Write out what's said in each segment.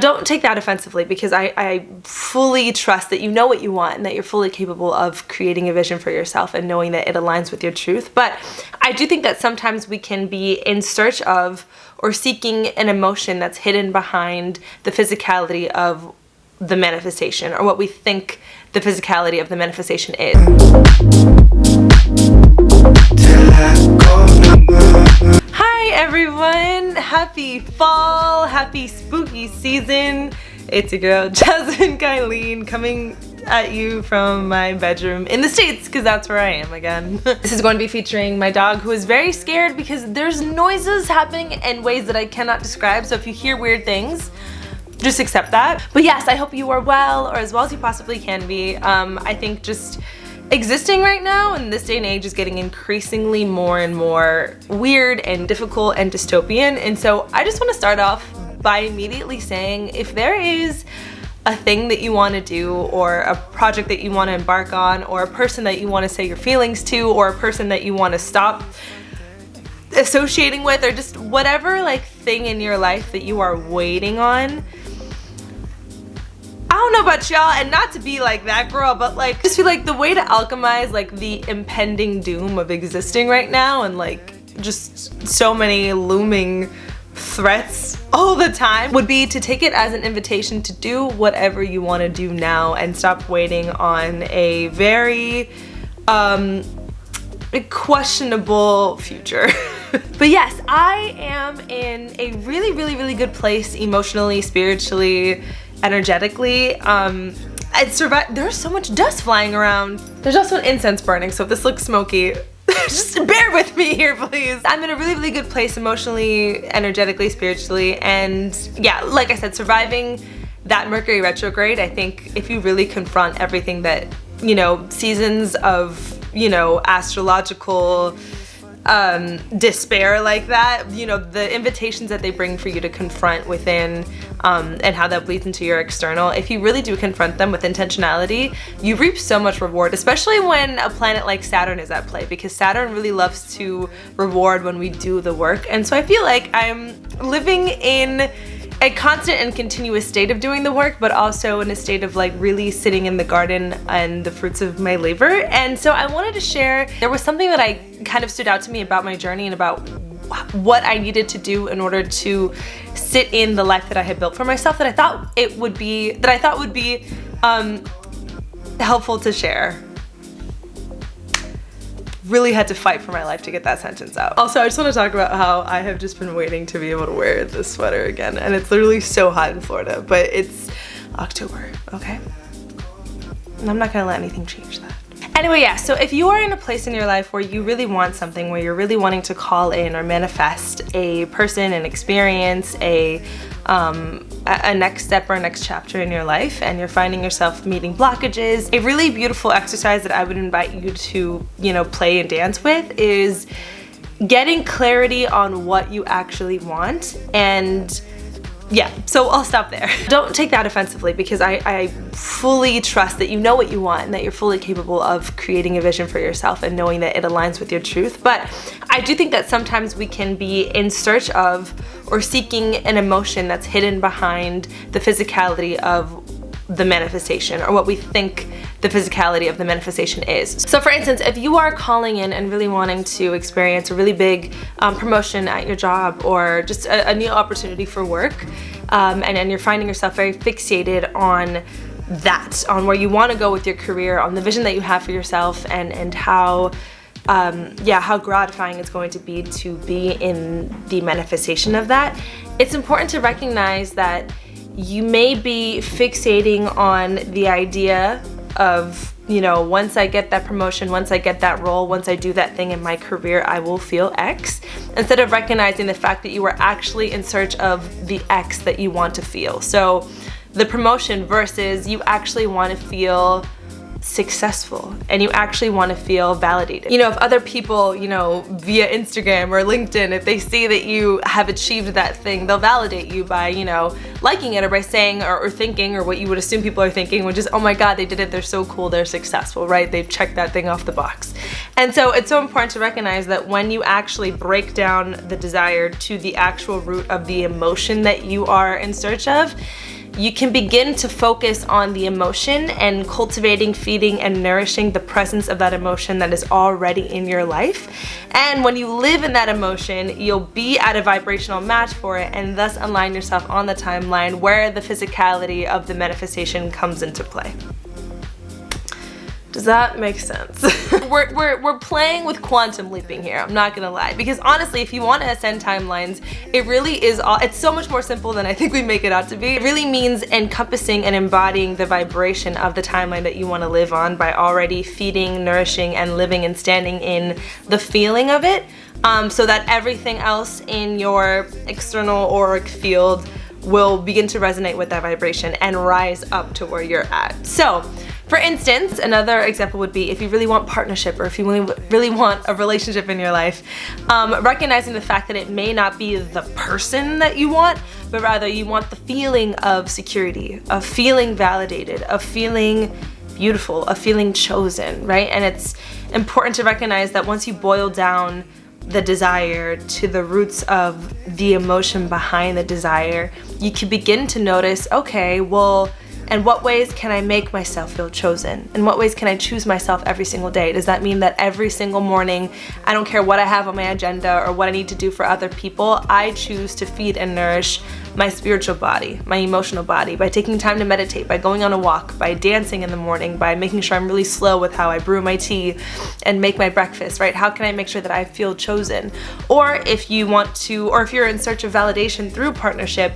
Don't take that offensively, because I fully trust that you know what you want and that you're fully capable of creating a vision for yourself and knowing that it aligns with your truth. But I do think that sometimes we can be in search of or seeking an emotion that's hidden behind the physicality of the manifestation, or what we think the physicality of the manifestation is. Hi everyone, happy fall, happy spooky season. It's your girl Jasmine Kylene coming at you from my bedroom in the States, because that's where I am again. This is going to be featuring my dog, who is very scared because there's noises happening in ways that I cannot describe. So if you hear weird things, just accept that. But yes, I hope you are well, or as well as you possibly can be. I think just existing right now in this day and age is getting increasingly more and more weird and difficult and dystopian. And so I just want to start off by immediately saying, if there is a thing that you want to do, or a project that you want to embark on, or a person that you want to say your feelings to, or a person that you want to stop associating with, or just whatever like thing in your life that you are waiting on, I don't know about y'all, and not to be like that girl, but like just feel like the way to alchemize like the impending doom of existing right now, and like just so many looming threats all the time, would be to take it as an invitation to do whatever you want to do now and stop waiting on a very questionable future. But yes, I am in a really good place emotionally, spiritually, energetically. There's so much dust flying around. There's also an incense burning, so if this looks smoky, just bear with me here, please. I'm in a really good place emotionally, energetically, spiritually, and yeah, like I said, surviving that Mercury retrograde. I think if you really confront everything that, you know, seasons of, you know, astrological despair like that, you know, the invitations that they bring for you to confront within, and how that bleeds into your external, if you really do confront them with intentionality, you reap so much reward, especially when a planet like Saturn is at play, because Saturn really loves to reward when we do the work. And so I feel like I'm living in a constant and continuous state of doing the work, but also in a state of like really sitting in the garden and the fruits of my labor. And so I wanted to share, there was something that I kind of stood out to me about my journey and about what I needed to do in order to sit in the life that I had built for myself, that I thought would be helpful to share. Really had to fight for my life to get that sentence out. Also, I just want to talk about how I have just been waiting to be able to wear this sweater again, and it's literally so hot in Florida, but it's October, okay? And I'm not gonna let anything change that. Anyway, yeah, so if you are in a place in your life where you really want something, where you're really wanting to call in or manifest a person, an experience, a next step or a next chapter in your life, and you're finding yourself meeting blockages, a really beautiful exercise that I would invite you to, you know, play and dance with is getting clarity on what you actually want. And yeah, so I'll stop there. Don't take that offensively, because I fully trust that you know what you want and that you're fully capable of creating a vision for yourself and knowing that it aligns with your truth. But I do think that sometimes we can be in search of or seeking an emotion that's hidden behind the physicality of the manifestation, or what we think the physicality of the manifestation is. So for instance, if you are calling in and really wanting to experience a really big promotion at your job, or just a new opportunity for work, and you're finding yourself very fixated on that, on where you want to go with your career, on the vision that you have for yourself, and how how gratifying it's going to be in the manifestation of that, it's important to recognize that you may be fixating on the idea of, you know, once I get that promotion, once I get that role, once I do that thing in my career, I will feel X, instead of recognizing the fact that you are actually in search of the X that you want to feel. So the promotion versus you actually want to feel successful and you actually want to feel validated. You know, if other people, you know, via Instagram or LinkedIn, if they see that you have achieved that thing, they'll validate you by, you know, liking it, or by saying or thinking, or what you would assume people are thinking, which is, oh my god, they did it, they're so cool, they're successful, right? They've checked that thing off the box. And so it's so important to recognize that when you actually break down the desire to the actual root of the emotion that you are in search of, you can begin to focus on the emotion and cultivating, feeding, and nourishing the presence of that emotion that is already in your life. And when you live in that emotion, you'll be at a vibrational match for it and thus align yourself on the timeline where the physicality of the manifestation comes into play. Does that make sense? we're playing with quantum leaping here, I'm not gonna lie. Because honestly, if you want to ascend timelines, it really is it's so much more simple than I think we make it out to be. It really means encompassing and embodying the vibration of the timeline that you want to live on by already feeding, nourishing, and living and standing in the feeling of it, so that everything else in your external auric field will begin to resonate with that vibration and rise up to where you're at. So, for instance, another example would be if you really want partnership, or if you really want a relationship in your life, recognizing the fact that it may not be the person that you want, but rather you want the feeling of security, of feeling validated, of feeling beautiful, of feeling chosen, right? And it's important to recognize that once you boil down the desire to the roots of the emotion behind the desire, you can begin to notice, okay, well, in what ways can I make myself feel chosen? In what ways can I choose myself every single day? Does that mean that every single morning, I don't care what I have on my agenda or what I need to do for other people, I choose to feed and nourish my spiritual body, my emotional body, by taking time to meditate, by going on a walk, by dancing in the morning, by making sure I'm really slow with how I brew my tea and make my breakfast, right? How can I make sure that I feel chosen? Or if you want to, or if you're in search of validation through partnership,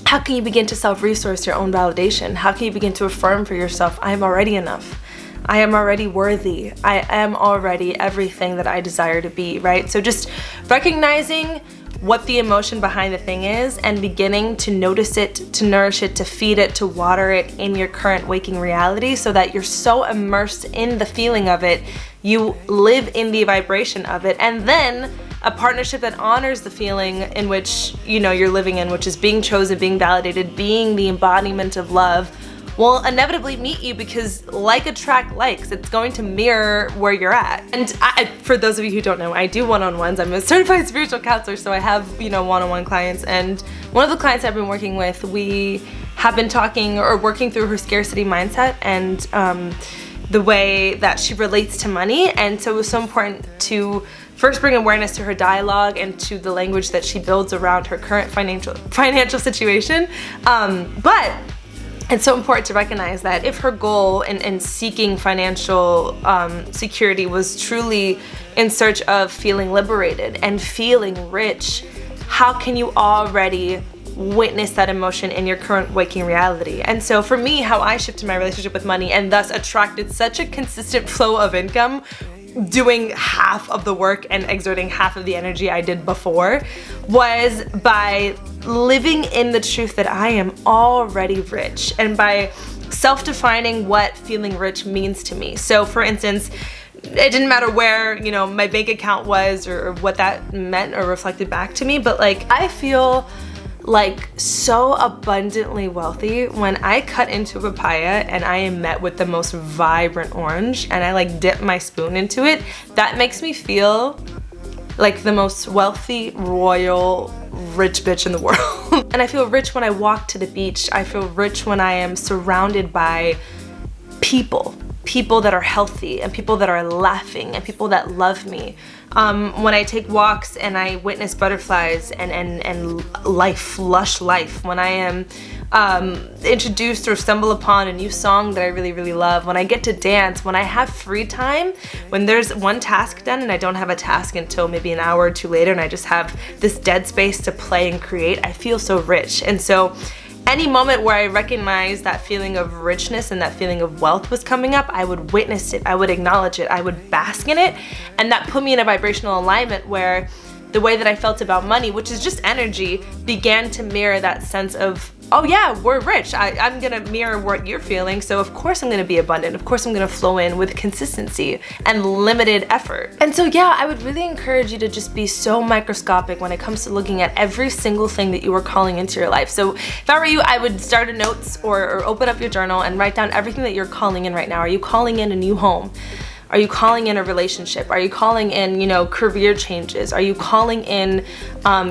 how can you begin to self-resource your own validation? How can you begin to affirm for yourself, I am already enough. I am already worthy. I am already everything that I desire to be, right? So just recognizing what the emotion behind the thing is and beginning to notice it, to nourish it, to feed it, to water it in your current waking reality so that you're so immersed in the feeling of it, you live in the vibration of it, and then a partnership that honors the feeling in which, you know, you're living in, which is being chosen, being validated, being the embodiment of love, will inevitably meet you because like attract likes. It's going to mirror where you're at. And for those of you who don't know, I do one-on-ones. I'm a certified spiritual counselor, so I have, you know, one-on-one clients. And one of the clients I've been working with, we have been talking or working through her scarcity mindset and the way that she relates to money. And so it was so important to first bring awareness to her dialogue and to the language that she builds around her current financial situation. But it's so important to recognize that if her goal in seeking financial security was truly in search of feeling liberated and feeling rich, how can you already witness that emotion in your current waking reality? And so for me, how I shifted my relationship with money and thus attracted such a consistent flow of income, doing half of the work and exerting half of the energy I did before, was by living in the truth that I am already rich, and by self-defining what feeling rich means to me. So for instance, it didn't matter where, you know, my bank account was or what that meant or reflected back to me, but like I feel like so abundantly wealthy when I cut into a papaya and I am met with the most vibrant orange and I like dip my spoon into it. That makes me feel like the most wealthy, royal, rich bitch in the world. And I feel rich when I walk to the beach. I feel rich when I am surrounded by people that are healthy and people that are laughing and people that love me. When I take walks and I witness butterflies and life, lush life, when I am introduced or stumble upon a new song that I really, really love, when I get to dance, when I have free time, when there's one task done and I don't have a task until maybe an hour or two later and I just have this dead space to play and create, I feel so rich. And so any moment where I recognize that feeling of richness and that feeling of wealth was coming up, I would witness it, I would acknowledge it, I would bask in it, and that put me in a vibrational alignment where the way that I felt about money, which is just energy, began to mirror that sense of, oh yeah, we're rich. I'm gonna mirror what you're feeling, so of course I'm gonna be abundant. Of course I'm gonna flow in with consistency and limited effort. And so yeah, I would really encourage you to just be so microscopic when it comes to looking at every single thing that you are calling into your life. So if I were you, I would start a notes or open up your journal and write down everything that you're calling in right now. Are you calling in a new home? Are you calling in a relationship? Are you calling in, you know, career changes? Are you calling in,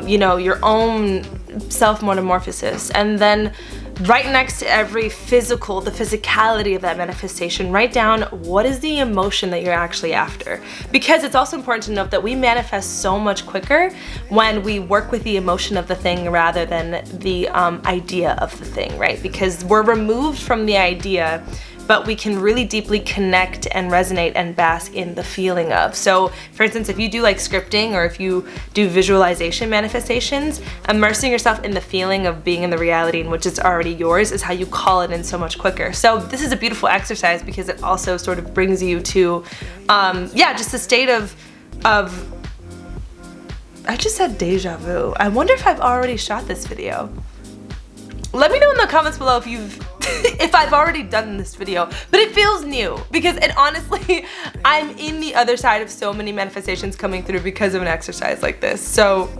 you know, your own self-metamorphosis? And then right next to every physical, the physicality of that manifestation, write down what is the emotion that you're actually after. Because it's also important to note that we manifest so much quicker when we work with the emotion of the thing rather than the idea of the thing, right? Because we're removed from the idea, but we can really deeply connect and resonate and bask in the feeling of. So for instance, if you do like scripting or if you do visualization manifestations, immersing yourself in the feeling of being in the reality in which it's already yours is how you call it in so much quicker. So this is a beautiful exercise because it also sort of brings you to, yeah, just a state of, I just said deja vu. I wonder if I've already shot this video. Let me know in the comments below if if I've already done this video, but it feels new because honestly, I'm in the other side of so many manifestations coming through because of an exercise like this. So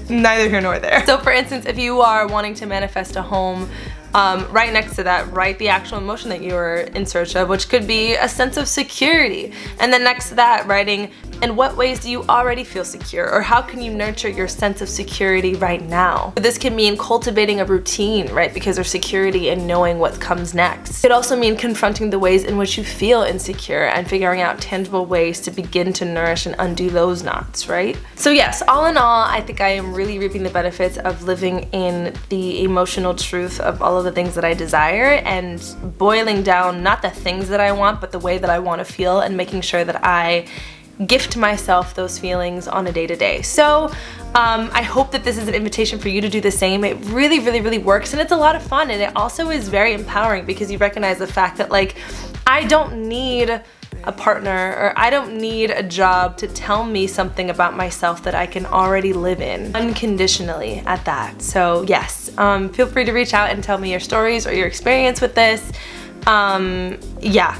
neither here nor there. So for instance, if you are wanting to manifest a home, right next to that, write the actual emotion that you're in search of, which could be a sense of security. And then next to that, writing, in what ways do you already feel secure? Or how can you nurture your sense of security right now? This can mean cultivating a routine, right? Because there's security in knowing what comes next. It could also mean confronting the ways in which you feel insecure and figuring out tangible ways to begin to nourish and undo those knots, right? So yes, all in all, I think I am really reaping the benefits of living in the emotional truth of all of the things that I desire and boiling down not the things that I want, but the way that I want to feel and making sure that I gift myself those feelings on a day-to-day. So I hope that this is an invitation for you to do the same. It really, really, really works and it's a lot of fun, and it also is very empowering because you recognize the fact that like I don't need a partner or I don't need a job to tell me something about myself that I can already live in unconditionally at that. So yes, feel free to reach out and tell me your stories or your experience with this. Yeah.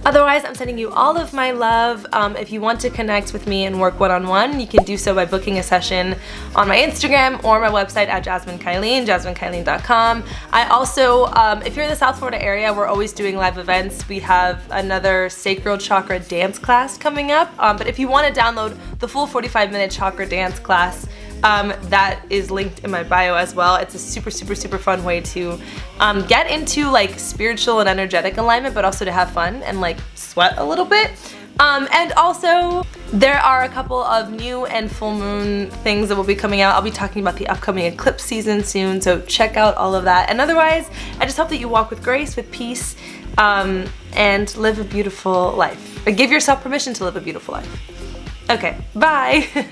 Otherwise, I'm sending you all of my love. If you want to connect with me and work one-on-one, you can do so by booking a session on my Instagram or my website at jasminekylene.com. I also, if you're in the South Florida area, we're always doing live events. We have another sacral chakra dance class coming up. But if you want to download the full 45-minute chakra dance class, that is linked in my bio as well. It's a super, super, super fun way to get into like spiritual and energetic alignment, but also to have fun and like sweat a little bit. And also there are a couple of new and full moon things that will be coming out. I'll be talking about the upcoming eclipse season soon, so check out all of that. And otherwise, I just hope that you walk with grace, with peace, and live a beautiful life. Or give yourself permission to live a beautiful life. Okay, bye.